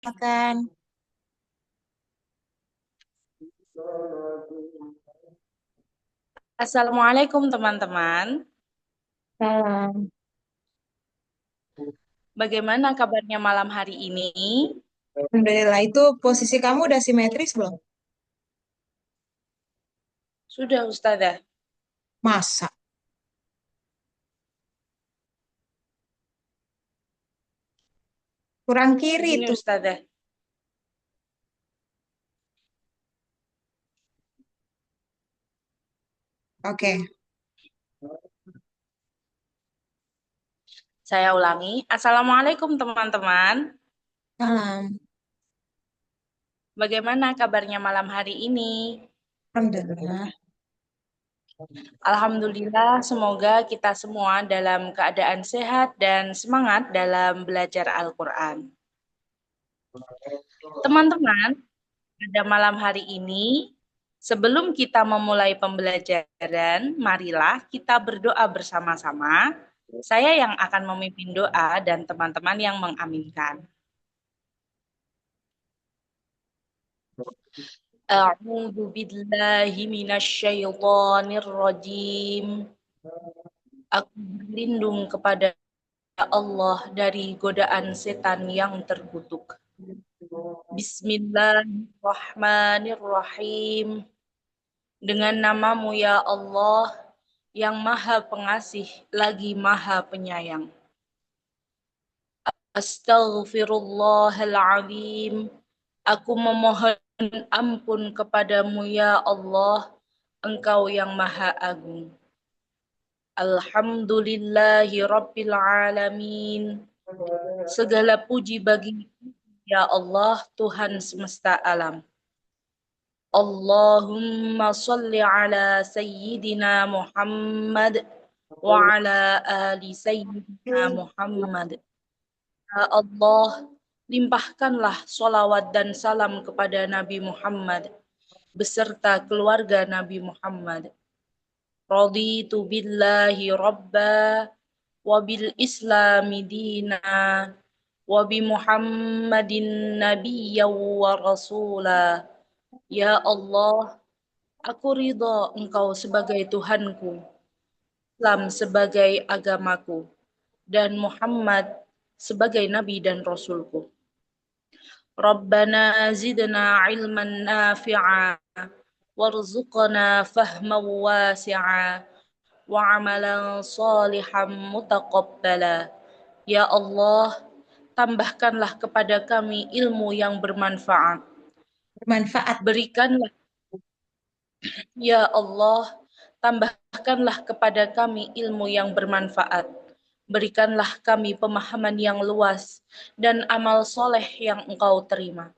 Makan. Assalamualaikum teman-teman. Salam. Bagaimana kabarnya malam hari ini? Alhamdulillah, itu posisi kamu udah simetris belum? Sudah Ustazah. Masa? Kurang kiri Begini tuh. Ustazah, Oke. saya ulangi. Assalamualaikum teman-teman. Salam. Bagaimana kabarnya malam hari ini? Alhamdulillah. Alhamdulillah, semoga kita semua dalam keadaan sehat dan semangat dalam belajar Al-Quran. Teman-teman, pada malam hari ini, sebelum kita memulai pembelajaran, marilah kita berdoa bersama-sama. Saya yang akan memimpin doa dan teman-teman yang mengaminkan. A'udzu billahi minasyaitonir rajim. Aku berlindung kepada Allah dari godaan setan yang terkutuk. Bismillahirrahmanirrahim. Dengan namamu ya Allah, yang maha pengasih lagi maha penyayang. Astaghfirullahaladzim. Aku memohon ampun kepadamu ya Allah, Engkau yang maha agung. Alhamdulillahi Rabbil Alamin. Segala puji bagi ya Allah, Tuhan semesta alam. Allahumma salli ala Sayyidina Muhammad wa ala ali Sayyidina Muhammad. Ya Allah, limpahkanlah solawat dan salam kepada Nabi Muhammad beserta keluarga Nabi Muhammad. Raditu billahi rabba wa bil islami dina wa bi Muhammadin nabiyya wa rasula. Ya Allah, aku ridho Engkau sebagai Tuhanku, Islam sebagai agamaku, dan Muhammad sebagai Nabi dan Rasulku. Rabbana zidna ilman nafi'a warzuqna fahman wasi'a wa amalan salihan mutaqabbala. Ya Allah, tambahkanlah kepada kami ilmu yang bermanfaat. Bermanfaat. Berikanlah, ya Allah, tambahkanlah kepada kami ilmu yang bermanfaat. Berikanlah kami pemahaman yang luas dan amal soleh yang Engkau terima.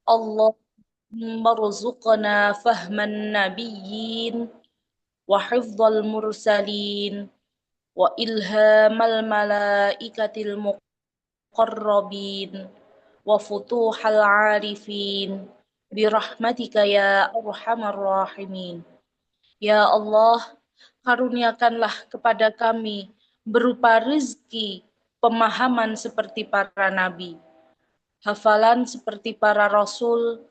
Allahumma rzuqna fahman nabiyyin wa hifdzal mursalin wa ilhamal malaikatil muqarrabin wa futuhal arifin birahmatika ya arhamar rahimin. Ya Allah, karuniakanlah kepada kami berupa rezeki pemahaman seperti para nabi, hafalan seperti para rasul,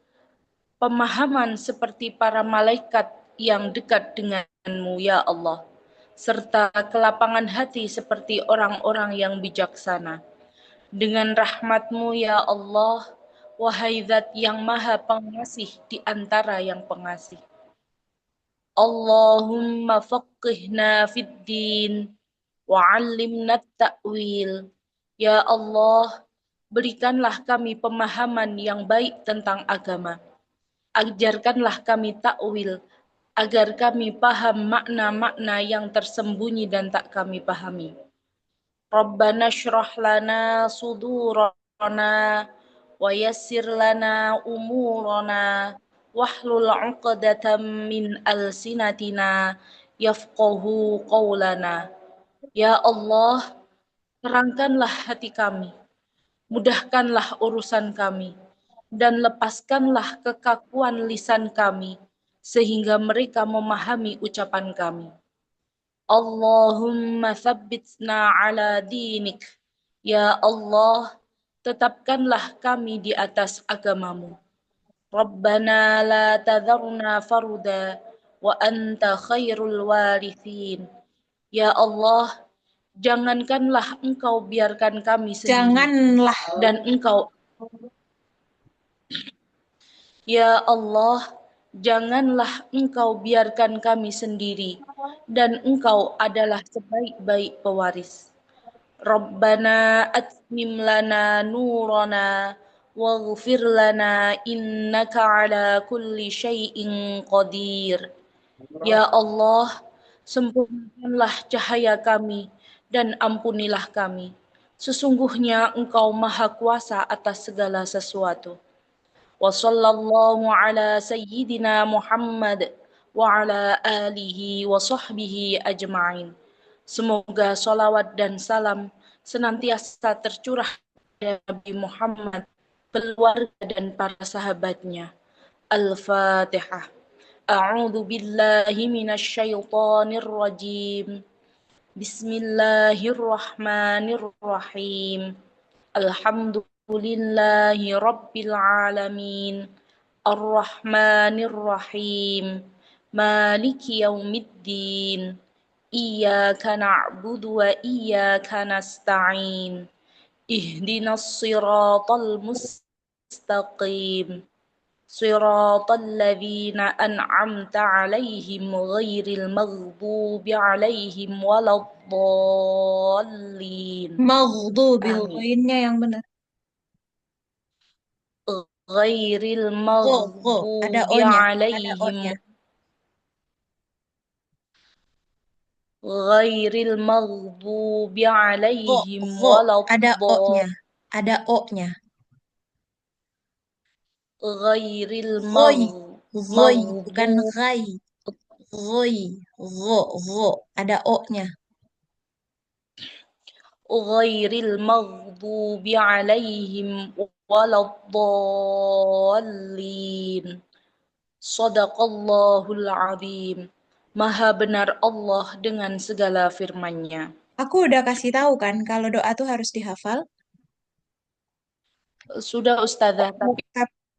pemahaman seperti para malaikat yang dekat denganmu ya Allah, serta kelapangan hati seperti orang-orang yang bijaksana. Dengan rahmatmu ya Allah, wahai zat yang maha pengasih di antara yang pengasih. Allahumma faqihna fid din wa 'allimna ta'wil. Ya Allah, berikanlah kami pemahaman yang baik tentang agama. Ajarkanlah kami takwil, agar kami paham makna-makna yang tersembunyi dan tak kami pahami. Rabbana syrah lana sudurana wa yassir lana umurana wahlul 'uqdatam min alsinatina yafqahu qawlana. Ya Allah, terangkanlah hati kami, mudahkanlah urusan kami, dan lepaskanlah kekakuan lisan kami, sehingga mereka memahami ucapan kami. Allahumma thabbitna ala dinik. Ya Allah, tetapkanlah kami di atas agamamu. Rabbana la tadharna farda wa anta khairul warithin. Ya Allah, jangankanlah engkau biarkan kami sendiri Janganlah. dan engkau Ya Allah, janganlah engkau biarkan kami sendiri dan engkau adalah sebaik-baik pewaris. Rabbana atmim lana nurana waghfir lana innaka ala kulli syai'in qadir. Ya Allah, sempurnakanlah cahaya kami dan ampunilah kami. Sesungguhnya Engkau Maha Kuasa atas segala sesuatu. Wa sallallahu ala sayyidina Muhammad wa ala alihi wa sahbihi ajma'in. Semoga salawat dan salam senantiasa tercurah pada Nabi Muhammad, keluarga dan para sahabatnya. Al-Fatihah. A'udzu billahi minasy syaithanir rajim. Bismillahirrahmanirrahim. Alhamdulillahi rabbil alamin. Ar-Rahmanir-Rahim. Maliki yaumiddin. Iyyaka na'budu wa iyyaka nasta'in. Ihdinas siratal mustaqim. صراط الذين أنعمت عليهم غير المغضوب عليهم ولا الضالين Maghdubil آمين ghainnya yang benar. غير Go. Ada المغضوب O-nya. Ada عليهم O-nya. غير المغضوب عليهم Go. ولا Ada O-nya. Ada O-nya. غير Ghoi. Ghoi. Bukan المغضوب ghai. Ghoi. Go. Ada O-nya. غير المغضوب عليهم ولا الضالين Sadaqallahul azim. Maha benar Allah dengan segala firman-Nya. Aku udah kasih tahu kan kalau doa tuh harus dihafal. Sudah Ustazah, tapi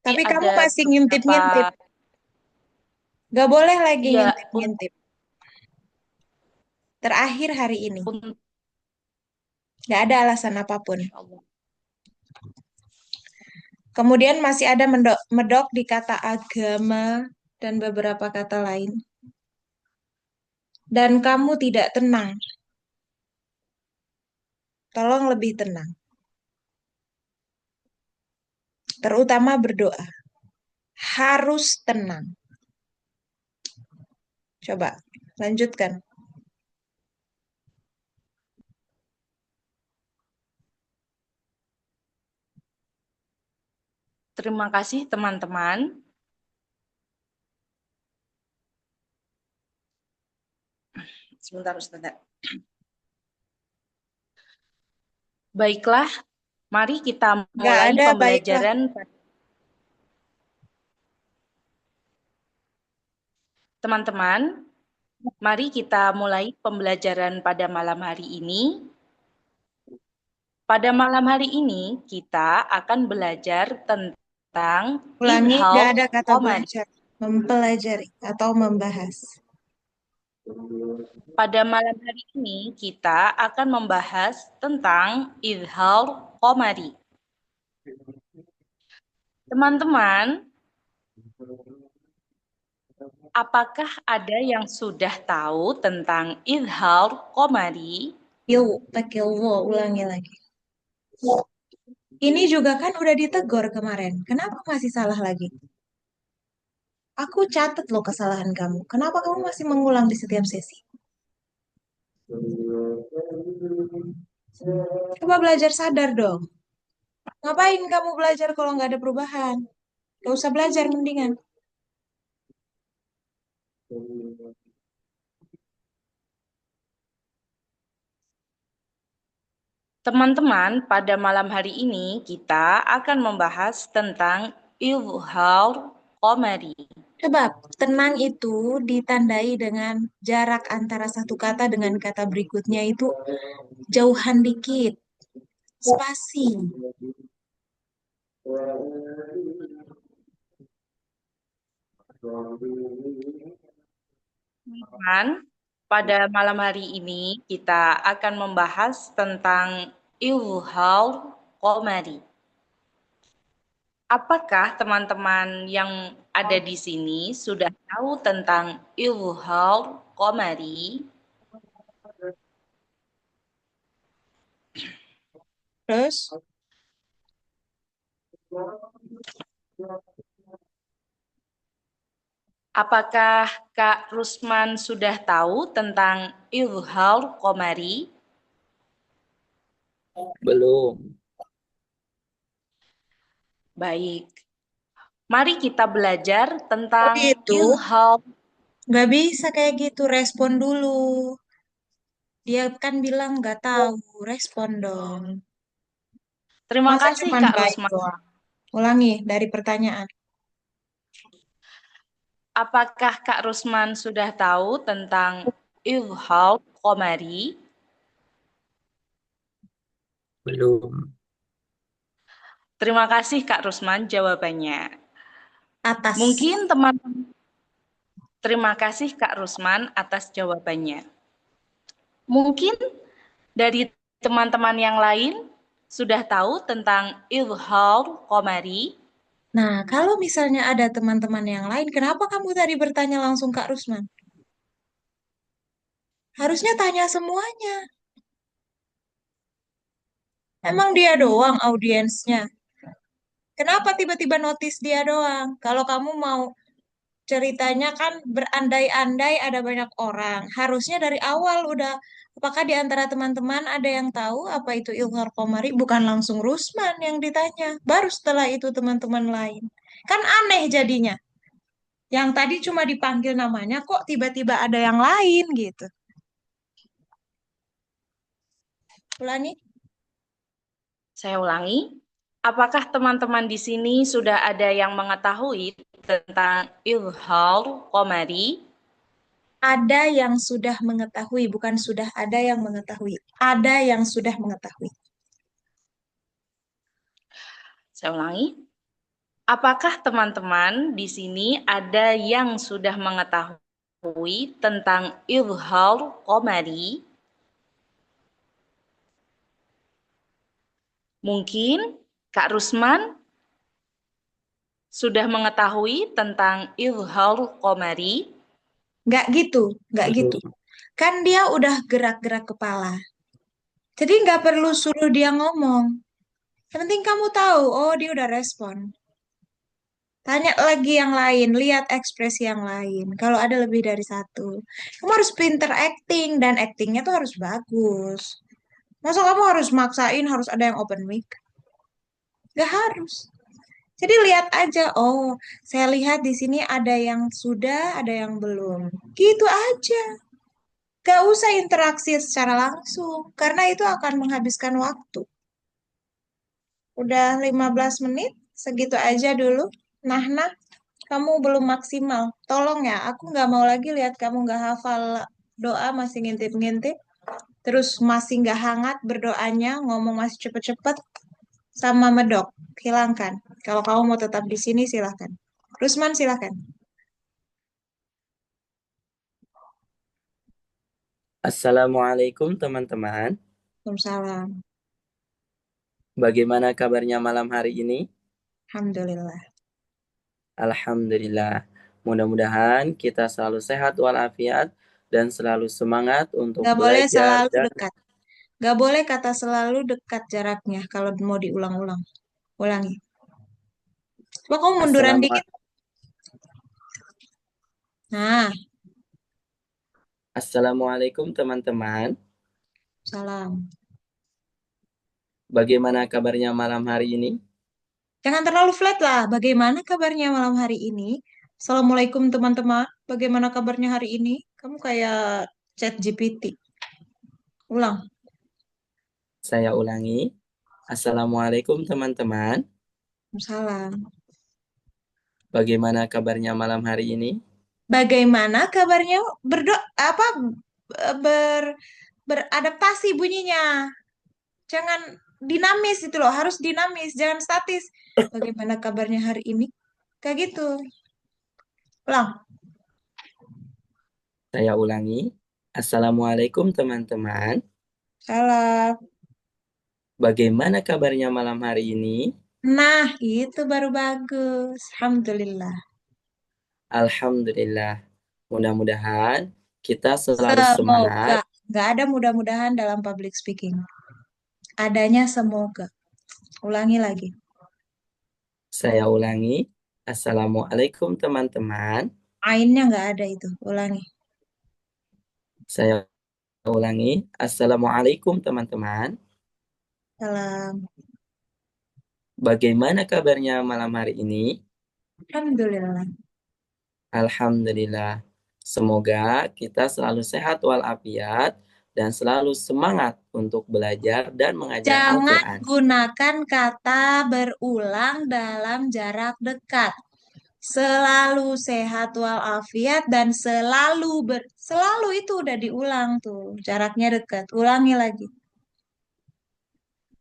Tapi kamu ada masih beberapa ngintip-ngintip. Gak boleh lagi ya ngintip-ngintip. Terakhir hari ini. untuk Gak ada alasan apapun. Allah. Kemudian masih ada medok di kata agama dan beberapa kata lain. Dan kamu tidak tenang. Tolong lebih tenang. Terutama berdoa. Harus tenang. Coba, lanjutkan. Terima kasih teman-teman. Sebentar Ustazah. Baiklah, mari kita Gak mulai ada baiklah. pembelajaran. Teman-teman, mari kita mulai pembelajaran pada malam hari ini. Pada malam hari ini kita akan belajar tentang Ulangi, gak idhal ada kata qamari. belajar. Mempelajari atau membahas. Pada malam hari ini kita akan membahas tentang idhal qamari. Teman-teman, apakah ada yang sudah tahu tentang idhal qamari? Yuk, pakai wo, ulangi lagi. Ini juga kan udah ditegur kemarin. Kenapa masih salah lagi? Aku catat loh kesalahan kamu. Kenapa kamu masih mengulang di setiap sesi? Coba belajar sadar dong. Ngapain kamu belajar kalau nggak ada perubahan? Gak usah belajar mendingan. Teman-teman, pada malam hari ini kita akan membahas tentang idhal qamari. Coba, tenang itu ditandai dengan jarak antara satu kata dengan kata berikutnya itu jauhan dikit. Spasi. Teman, pada malam hari ini kita akan membahas tentang Ilhal Qomari. Apakah teman-teman yang ada di sini sudah tahu tentang Ilhal Qomari? Terus, Apakah Kak Rusman sudah tahu tentang Ilhal Qomari? Belum. Baik, mari kita belajar oh tentang gitu, Ilhal. nggak bisa kayak gitu, respon dulu. Dia kan bilang nggak tahu, respon dong. Terima Masa kasih cuman Kak baik Rusman. doang? Ulangi dari pertanyaan. Apakah Kak Rusman sudah tahu tentang Ilhal Qomari? Belum. Terima kasih Kak Rusman jawabannya. Atas. Mungkin teman Terima kasih Kak Rusman atas jawabannya. Mungkin dari teman-teman yang lain sudah tahu tentang Ilhal Qomari? Nah, kalau misalnya ada teman-teman yang lain, kenapa kamu tadi bertanya langsung Kak Rusman? Harusnya tanya semuanya. Emang dia doang audiensnya? Kenapa tiba-tiba notice dia doang? Kalau kamu mau ceritanya kan berandai-andai ada banyak orang. Harusnya dari awal udah, apakah di antara teman-teman ada yang tahu apa itu Ilhar Komari? Bukan langsung Rusman yang ditanya. Baru setelah itu teman-teman lain. Kan aneh jadinya. Yang tadi cuma dipanggil namanya kok tiba-tiba ada yang lain gitu. Ulangi. Saya ulangi. Apakah teman-teman di sini sudah ada yang mengetahui tentang Ilhal Qomari? Ada yang sudah mengetahui, bukan sudah ada yang mengetahui. Ada yang sudah mengetahui. Saya ulangi. Apakah teman-teman di sini ada yang sudah mengetahui tentang Ilhal Qomari? Mungkin Kak Rusman sudah mengetahui tentang Ilhal Qomari. Nggak gitu, nggak gitu. Belum. Kan dia udah gerak-gerak kepala. Jadi nggak perlu suruh dia ngomong. Yang penting kamu tahu, oh dia udah respon. Tanya lagi yang lain, lihat ekspresi yang lain. Kalau ada lebih dari satu. Kamu harus pinter acting, dan actingnya tuh harus bagus. Masa kamu harus maksain, harus ada yang open mic? Gak harus. Jadi lihat aja, oh saya lihat di sini ada yang sudah, ada yang belum. Gitu aja. Gak usah interaksi secara langsung, karena itu akan menghabiskan waktu. Udah 15 menit, segitu aja dulu. Nah, kamu belum maksimal. Tolong ya, aku nggak mau lagi lihat kamu nggak hafal doa, masih ngintip-ngintip. Terus masih nggak hangat berdoanya, ngomong masih cepet-cepet, sama medok. Hilangkan. Kalau kamu mau tetap di sini, silahkan. Rusman, silahkan. Assalamualaikum teman-teman. Waalaikumsalam. Bagaimana kabarnya malam hari ini? Alhamdulillah. Alhamdulillah. Mudah-mudahan kita selalu sehat walafiat dan selalu semangat untuk Nggak boleh belajar selalu dan dekat. Nggak boleh kata selalu dekat jaraknya kalau mau diulang-ulang. Ulangi. Coba kamu munduran Assalamu dikit. Nah, Assalamualaikum teman-teman. salam. Bagaimana kabarnya malam hari ini? Jangan terlalu flat lah. Bagaimana kabarnya malam hari ini? Assalamualaikum teman-teman. Bagaimana kabarnya hari ini? Kamu kayak chat GPT. Ulang. Saya ulangi. Assalamualaikum teman-teman. Salam. Bagaimana kabarnya malam hari ini? Bagaimana kabarnya? Apa ber beradaptasi bunyinya. Jangan dinamis itu loh, harus dinamis, jangan statis. Bagaimana kabarnya hari ini? Kayak gitu. Ulang. Saya ulangi. Assalamualaikum teman-teman. Salam. Bagaimana kabarnya malam hari ini? Nah, itu baru bagus. Alhamdulillah. Alhamdulillah. Mudah-mudahan kita selalu Semoga. semangat. Nggak ada mudah-mudahan dalam public speaking. Adanya semoga. Ulangi lagi. Saya ulangi. Assalamualaikum teman-teman. Ainnya nggak ada itu. Ulangi. Saya ulangi. Assalamualaikum teman-teman. Salam. Bagaimana kabarnya malam hari ini? Alhamdulillah. Alhamdulillah. Semoga kita selalu sehat walafiat dan selalu semangat untuk belajar dan mengajar Jangan Al-Quran. gunakan kata berulang dalam jarak dekat. Selalu sehat walafiat dan selalu itu udah diulang tuh. Jaraknya dekat. Ulangi lagi.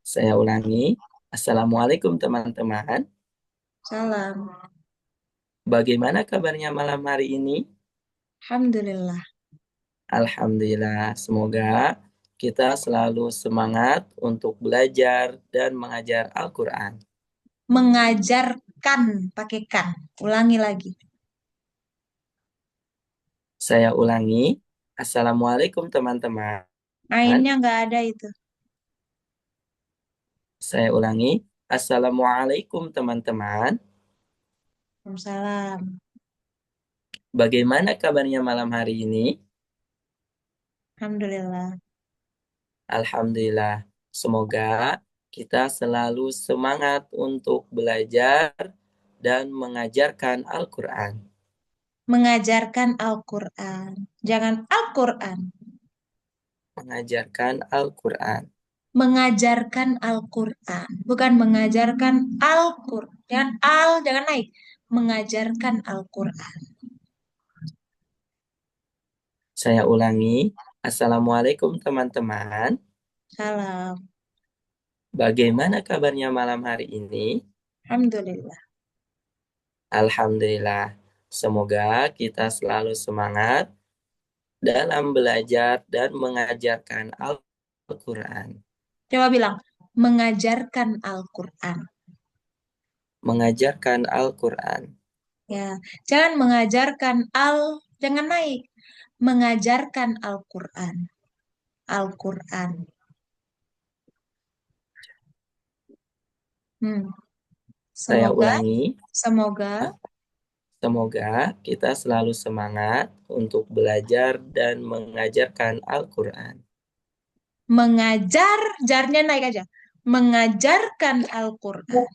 Saya ulangi. Assalamualaikum teman-teman. Salam. Bagaimana kabarnya malam hari ini? Alhamdulillah. Alhamdulillah. Semoga kita selalu semangat untuk belajar dan mengajar Al-Quran. Mengajarkan pakai kan. Ulangi lagi. Saya ulangi. Assalamualaikum teman-teman. Ainnya nggak ada itu. Saya ulangi. Assalamualaikum teman-teman. Salam. Bagaimana kabarnya malam hari ini? Alhamdulillah. Alhamdulillah. Semoga kita selalu semangat untuk belajar dan mengajarkan Al-Quran. Mengajarkan Al-Quran. Jangan Al-Quran. Mengajarkan Al-Quran. Mengajarkan Al-Quran. Bukan mengajarkan Al-Quran. Jangan naik. Mengajarkan Al-Quran. Saya ulangi. Assalamualaikum teman-teman. Salam. Bagaimana kabarnya malam hari ini? Alhamdulillah. Alhamdulillah. Semoga kita selalu semangat dalam belajar dan mengajarkan Al-Quran. Coba bilang. Mengajarkan Al-Quran. Mengajarkan Al-Quran. Ya. Jangan mengajarkan Jangan naik. Mengajarkan Al-Quran. Al-Quran. Hmm. Saya Semoga, ulangi. semoga Semoga kita selalu semangat untuk belajar dan mengajarkan Al-Quran. jarnya naik aja. Mengajarkan Al-Quran.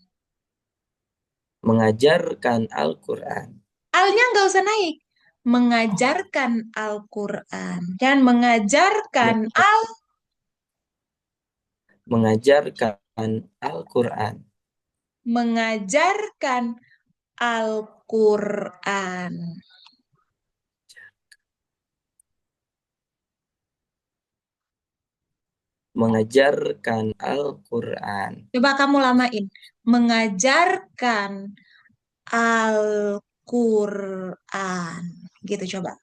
Mengajarkan Al-Quran. Alnya nggak usah naik. Mengajarkan Al-Quran. Jangan mengajarkan Mengajarkan Al-Quran. mengajarkan Al-Quran. Mengajarkan Al-Quran. Coba kamu lamain. Mengajarkan Al-Quran. Gitu coba.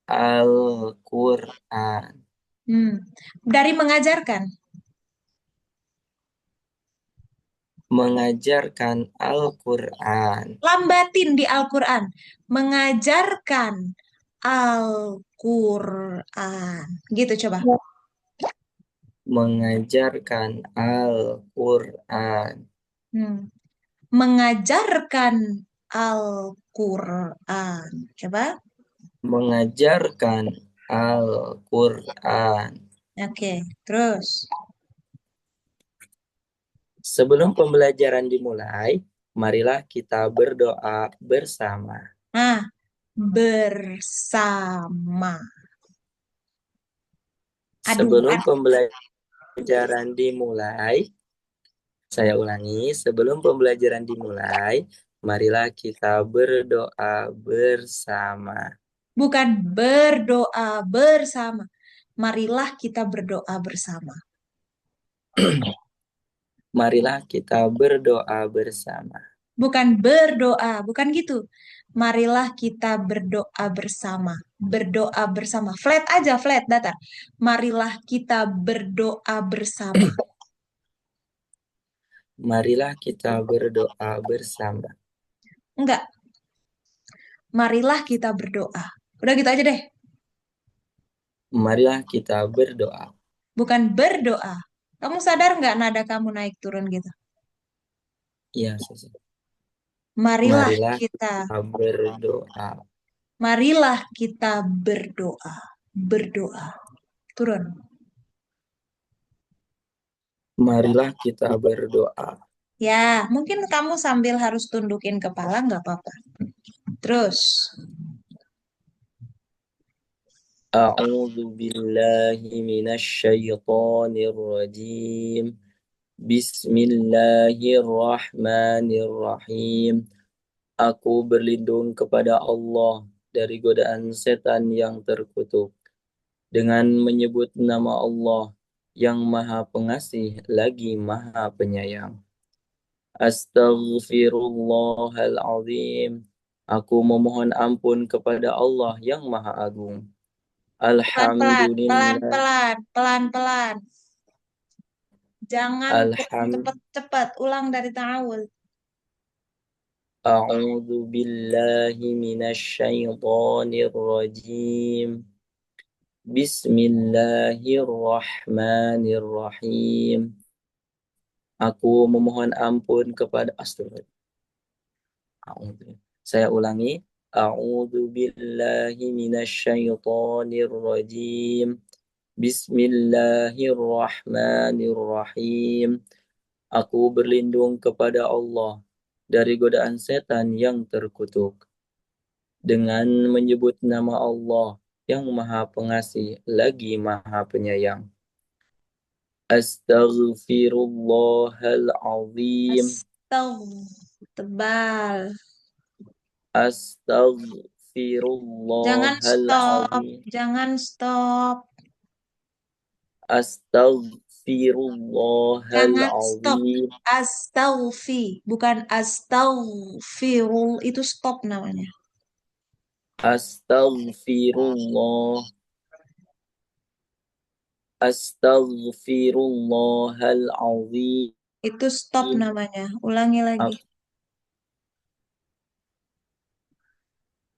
Al-Quran. Dari mengajarkan. Mengajarkan Al-Quran. Lambatin di Al-Quran. Mengajarkan Al-Quran. Gitu coba. Mengajarkan Al-Quran. Mengajarkan Al-Quran. Coba. Mengajarkan Al-Quran. Oke, terus. Sebelum pembelajaran dimulai, marilah kita berdoa bersama. Nah, bersama. Sebelum pembelajaran dimulai, saya ulangi, sebelum pembelajaran dimulai, marilah kita berdoa bersama. Bukan berdoa bersama. Marilah kita berdoa bersama. Marilah kita berdoa bersama. Bukan berdoa, bukan gitu. Marilah kita berdoa bersama. Berdoa bersama. Flat aja, flat, datar. Marilah kita berdoa bersama. Marilah kita berdoa bersama. Enggak, marilah kita berdoa. Udah gitu aja deh. Marilah kita berdoa. Bukan berdoa. Kamu sadar nggak nada kamu naik turun gitu? Iya, Susi. Marilah Marilah kita, kita berdoa. marilah kita berdoa. Berdoa. Turun. Marilah kita berdoa. Ya, mungkin kamu sambil harus tundukin kepala, nggak apa-apa. Terus, A'udzu billahi minasyaitonir rajim. Bismillahirrahmanirrahim. Aku berlindung kepada Allah dari godaan setan yang terkutuk dengan menyebut nama Allah yang Maha Pengasih lagi Maha Penyayang. Astaghfirullahaladzim. Aku memohon ampun kepada Allah yang Maha Agung. pelan-pelan, Alhamdulillah. pelan-pelan, pelan-pelan. Jangan cepet-cepet. Ulang dari ta'awul. A'udzu billahi minasyaitonir rajim. Bismillahirrahmanirrahim. Aku memohon ampun kepada astagfirullah. Saya ulangi. A'udzu billahi minasyaitonir rajim. Bismillahirrahmanirrahim. Aku berlindung kepada Allah dari godaan setan yang terkutuk dengan menyebut nama Allah yang Maha Pengasih lagi Maha Penyayang. Astaghfirullahalazim. Tebal. Jangan stop. Astaghfirullahalazim. Jangan stop. Jangan stop. Astaghfirullahalazim. Astaghfi. Bukan astaghfirul. Itu stop namanya. Astaghfirullah. Astaghfirullahalazim. Itu stop namanya. Ulangi lagi.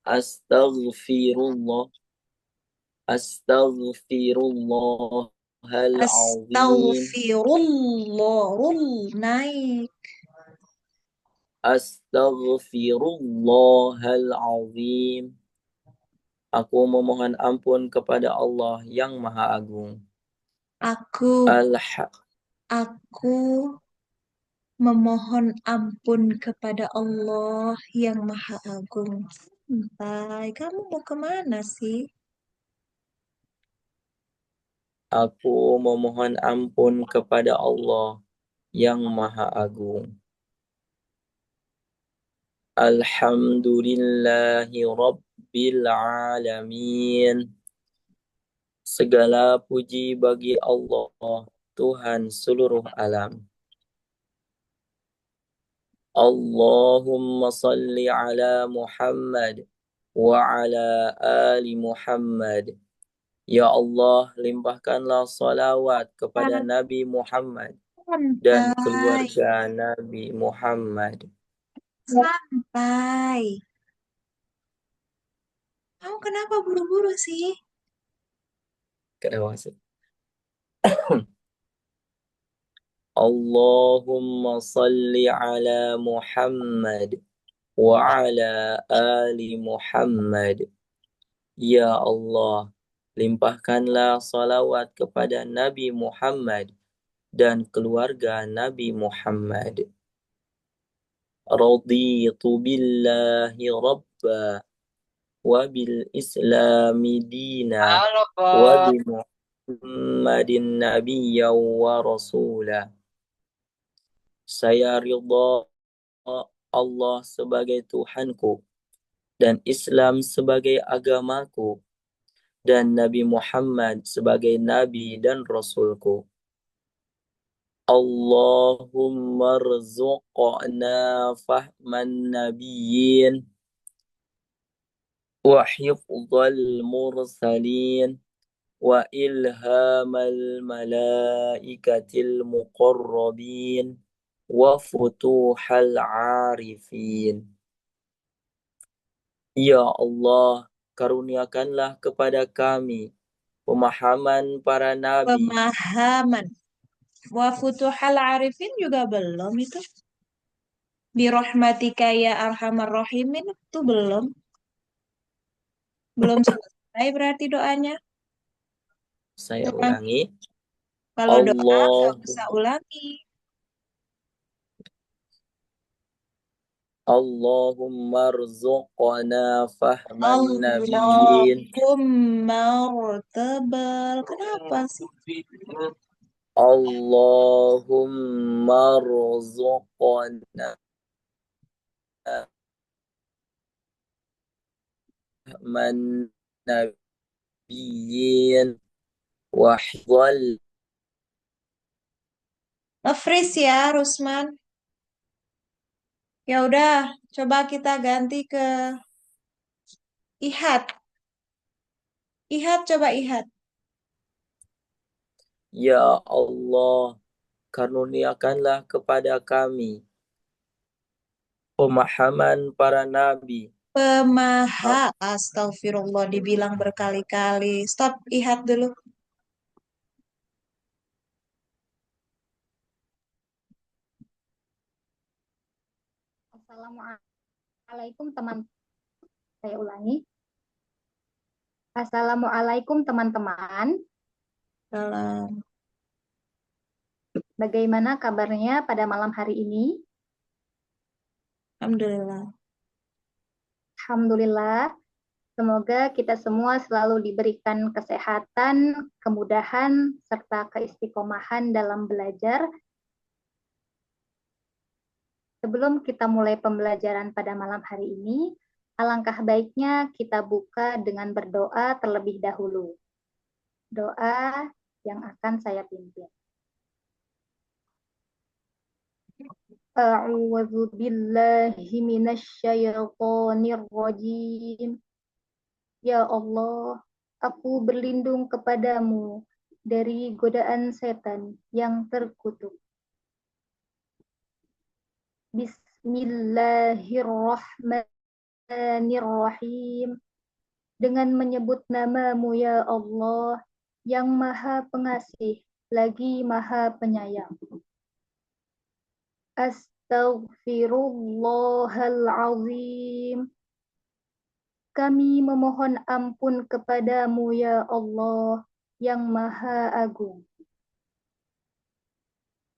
Astaghfirullah. Astaghfirullahalazim. Astaghfirullah. Rul. Naik. Astaghfirullahalazim. Aku memohon ampun kepada Allah yang Maha Agung. Aku memohon ampun kepada Allah yang Maha Agung. Santai, kamu mau kemana sih? Aku memohon ampun kepada Allah yang Maha Agung. Alhamdulillahi Rabbil Alamin. Segala puji bagi Allah, Tuhan seluruh alam. Allahumma salli ala Muhammad wa ala ali Muhammad. Ya Allah, limpahkanlah salawat kepada Nabi Muhammad dan keluarga Nabi Muhammad. Santai. Kamu kenapa buru-buru sih? Kedewasan. Allahumma salli ala Muhammad wa ala ali Muhammad. Ya Allah, limpahkanlah salawat kepada Nabi Muhammad dan keluarga Nabi Muhammad. Raditu billahi rabba wa bil islami dina wa bi Muhammadin nabiyya wa rasula. Saya ridha Allah sebagai Tuhanku dan Islam sebagai agamaku dan Nabi Muhammad sebagai Nabi dan Rasulku. Allahumma rzuqna fahman nabiyyin wa hifdzal mursalin wa ilhamal malaikatil muqarrabin wa futuhal arifin. Ya Allah, karuniakanlah kepada kami pemahaman para nabi, Pemahaman. Wa futuhal arifin juga belum itu. Birahmatika ya arhamar rahimin itu belum. Belum selesai berarti doanya. saya Nah, ulangi, kalau doa nggak Allah usah ulangi. Allahumma rzuqna fahman nabiyyin. Allahumma tebal. Kenapa sih? Allahumma rzuqna fahman nabiyyin wa hifdzal. Nge-freeze ya, Rusman. Ya udah, coba kita ganti ke Ihad. Ihad, coba Ihad. Ya Allah, karuniakanlah kepada kami pemahaman para nabi. Astagfirullah, dibilang berkali-kali. Stop, Ihad dulu. Assalamualaikum teman. Saya ulangi. Assalamualaikum teman-teman. Salam. Bagaimana kabarnya pada malam hari ini? Alhamdulillah. Alhamdulillah. Semoga kita semua selalu diberikan kesehatan, kemudahan, serta keistiqomahan dalam belajar. Sebelum kita mulai pembelajaran pada malam hari ini, alangkah baiknya kita buka dengan berdoa terlebih dahulu. Doa yang akan saya pimpin. A'udzu billahi minasyaitonir rajim. Ya Allah, aku berlindung kepadamu dari godaan setan yang terkutuk. Bismillahirrahmanirrahim. Dengan menyebut namamu ya Allah, yang maha pengasih, lagi maha penyayang. Astaghfirullahalazim. Kami memohon ampun kepadamu ya Allah yang maha agung.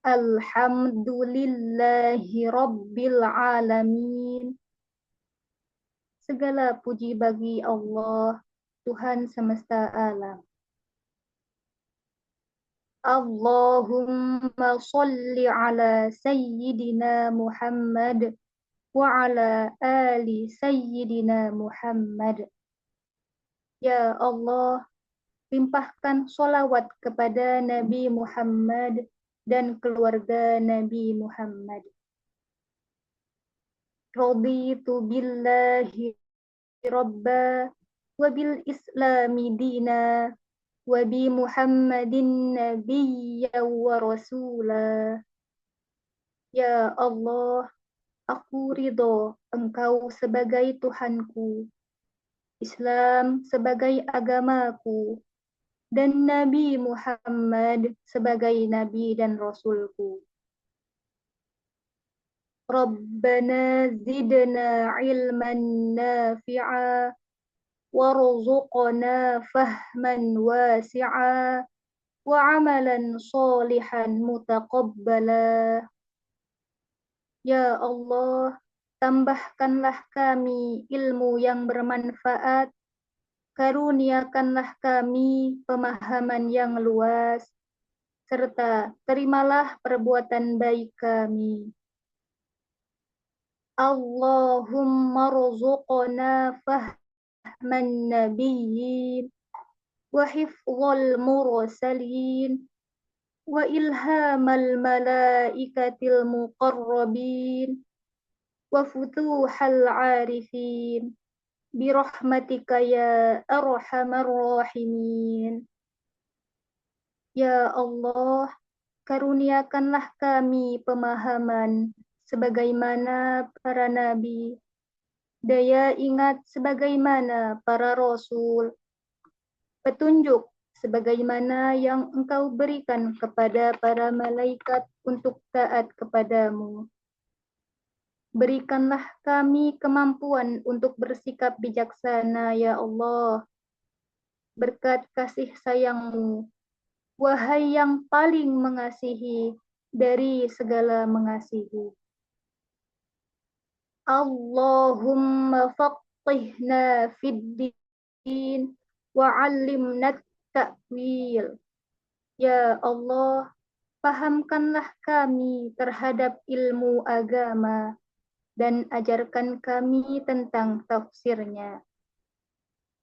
Alhamdulillahi rabbil alamin. Segala puji bagi Allah, Tuhan semesta alam. Allahumma salli ala Sayyidina Muhammad wa ala ali Sayyidina Muhammad. Ya Allah, limpahkan sholawat kepada Nabi Muhammad dan keluarga Nabi Muhammad. Raditu billahi rabba wa bil islami dina wa bi Muhammadin nabiyya wa rasula. Ya Allah, aku ridho Engkau sebagai Tuhanku, Islam sebagai agamaku, dan Nabi Muhammad sebagai Nabi dan Rasulku. Rabbana zidna ilman nafi'a warzuqna fahman wasi'a wa amalan salihan mutaqabbala. Ya Allah, tambahkanlah kami ilmu yang bermanfaat, karuniakanlah kami pemahaman yang luas, serta terimalah perbuatan baik kami. Allahumma rzuqna fahman nabiyyin wa hifdzal mursalin وإلهام الملائكة المقربين وفتوح العارفين برحمتك يا أرحم الراحمين. Ya Allah, karuniakanlah kami pemahaman sebagaimana para nabi, daya ingat sebagaimana para rasul, petunjuk sebagaimana yang Engkau berikan kepada para malaikat untuk taat kepadamu. Berikanlah kami kemampuan untuk bersikap bijaksana, ya Allah, berkat kasih sayang-Mu, wahai yang paling mengasihi dari segala mengasihi. Allahumma faqihna fid din wa 'allimna ta'wil. Ya Allah, pahamkanlah kami terhadap ilmu agama dan ajarkan kami tentang tafsirnya.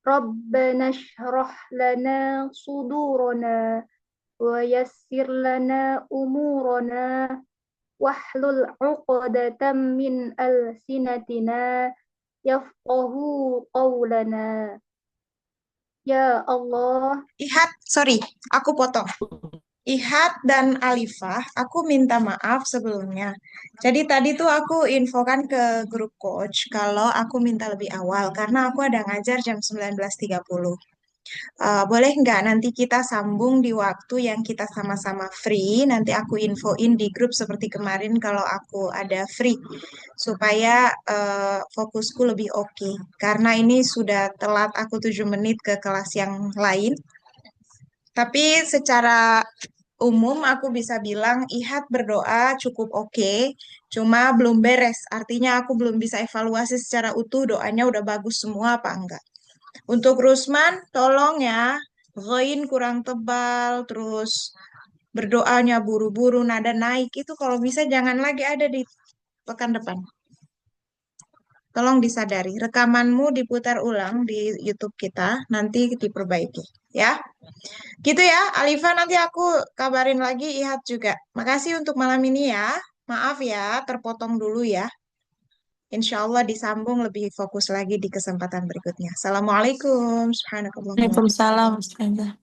Rabbana shrah lana sudurana wa yassir lana umurana wahlul 'uqdatam min alsinatina yafqahu qawlana. Ya Allah, Sorry, aku potong. Ihat dan Alifah, aku minta maaf sebelumnya. Jadi tadi tuh aku infokan ke grup coach kalau aku minta lebih awal karena aku ada ngajar jam 19.30. Boleh nggak nanti kita sambung di waktu yang kita sama-sama free. Nanti aku infoin di grup seperti kemarin kalau aku ada free. Supaya fokusku lebih oke. Karena ini sudah telat aku 7 menit ke kelas yang lain. Tapi secara umum aku bisa bilang Ihat berdoa cukup oke. Cuma belum beres. Artinya aku belum bisa evaluasi secara utuh doanya udah bagus semua apa enggak. Untuk Rusman, tolong ya, ghain kurang tebal, terus berdoanya buru-buru, nada naik, itu kalau bisa jangan lagi ada di pekan depan. Tolong disadari, rekamanmu diputar ulang di YouTube kita, nanti diperbaiki. Ya, gitu ya, Alifa nanti aku kabarin lagi, Ihat juga. Makasih untuk malam ini ya. Maaf ya, terpotong dulu ya. Insya Allah disambung lebih fokus lagi di kesempatan berikutnya. Assalamualaikum. Subhanakallahumma. Waalaikumsalam, Ustazah.